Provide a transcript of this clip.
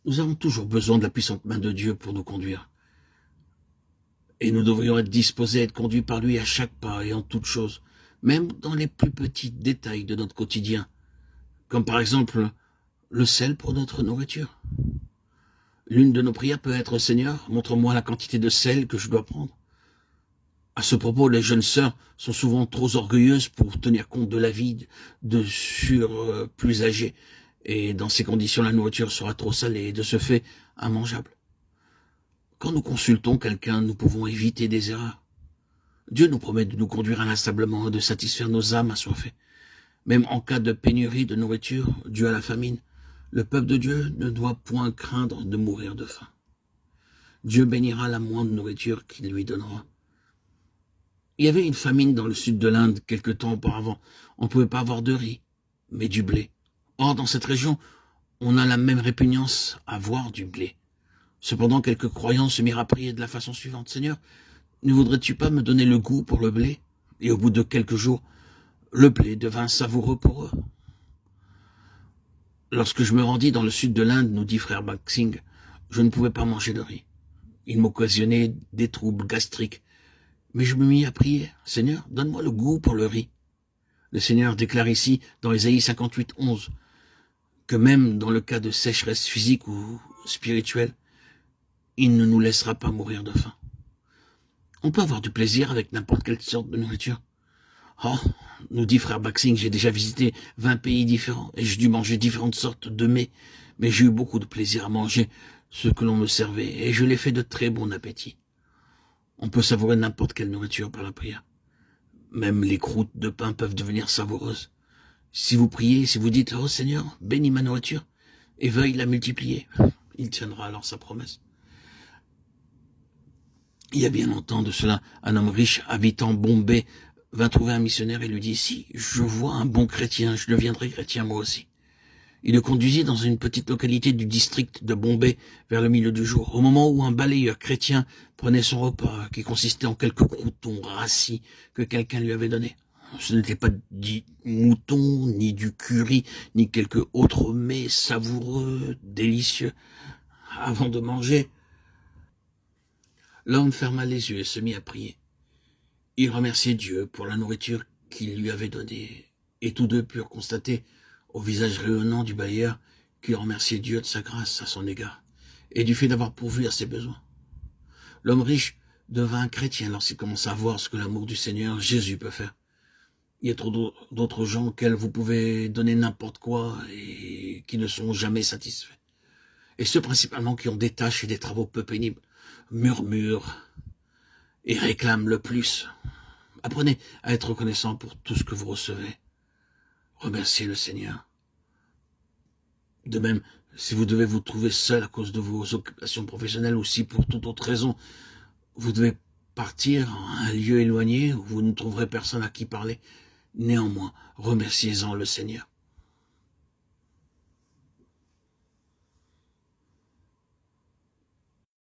Nous avons toujours besoin de la puissante main de Dieu pour nous conduire. Et nous devrions être disposés à être conduits par lui à chaque pas et en toutes choses, même dans les plus petits détails de notre quotidien, comme par exemple le sel pour notre nourriture. L'une de nos prières peut être « Seigneur, montre-moi la quantité de sel que je dois prendre ». À ce propos, les jeunes sœurs sont souvent trop orgueilleuses pour tenir compte de la vie de plus âgés. Et dans ces conditions, la nourriture sera trop salée et de ce fait immangeable. Quand nous consultons quelqu'un, nous pouvons éviter des erreurs. Dieu nous promet de nous conduire inlassablement et de satisfaire nos âmes assoiffées. Même en cas de pénurie de nourriture due à la famine, le peuple de Dieu ne doit point craindre de mourir de faim. Dieu bénira la moindre nourriture qu'il lui donnera. Il y avait une famine dans le sud de l'Inde quelque temps auparavant. On ne pouvait pas avoir de riz, mais du blé. Or, dans cette région, on a la même répugnance à voir du blé. Cependant, quelques croyants se mirent à prier de la façon suivante. « Seigneur, ne voudrais-tu pas me donner le goût pour le blé ?» Et au bout de quelques jours, le blé devint savoureux pour eux. Lorsque je me rendis dans le sud de l'Inde, nous dit frère Baksing, je ne pouvais pas manger de riz. Il m'occasionnait des troubles gastriques. Mais je me mis à prier. « Seigneur, donne-moi le goût pour le riz. » Le Seigneur déclare ici, dans Ésaïe 58, 11, que même dans le cas de sécheresse physique ou spirituelle, il ne nous laissera pas mourir de faim. On peut avoir du plaisir avec n'importe quelle sorte de nourriture. Oh, nous dit frère Baksing, j'ai déjà visité 20 pays différents et j'ai dû manger différentes sortes de mets, mais j'ai eu beaucoup de plaisir à manger ce que l'on me servait et je l'ai fait de très bon appétit. On peut savourer n'importe quelle nourriture par la prière. Même les croûtes de pain peuvent devenir savoureuses. Si vous priez, si vous dites « Oh Seigneur, bénis ma nourriture » et veuille la multiplier, il tiendra alors sa promesse. Il y a bien longtemps de cela, un homme riche habitant Bombay vint trouver un missionnaire et lui dit « Si je vois un bon chrétien, je deviendrai chrétien moi aussi ». Il le conduisit dans une petite localité du district de Bombay vers le milieu du jour, au moment où un balayeur chrétien prenait son repas, qui consistait en quelques croûtons rassis que quelqu'un lui avait donnés. Ce n'était pas du mouton, ni du curry, ni quelque autre mets savoureux, délicieux. Avant de manger, l'homme ferma les yeux et se mit à prier. Il remerciait Dieu pour la nourriture qu'il lui avait donnée, et tous deux purent constater au visage rayonnant du balayeur qu'il remerciait Dieu de sa grâce à son égard et du fait d'avoir pourvu à ses besoins. L'homme riche devint chrétien lorsqu'il commença à voir ce que l'amour du Seigneur Jésus peut faire. Il y a trop d'autres gens auxquels vous pouvez donner n'importe quoi et qui ne sont jamais satisfaits. Et ceux principalement qui ont des tâches et des travaux peu pénibles murmurent et réclament le plus. Apprenez à être reconnaissant pour tout ce que vous recevez. Remerciez le Seigneur. De même, si vous devez vous trouver seul à cause de vos occupations professionnelles ou si pour toute autre raison, vous devez partir à un lieu éloigné où vous ne trouverez personne à qui parler, néanmoins, remerciez-en le Seigneur.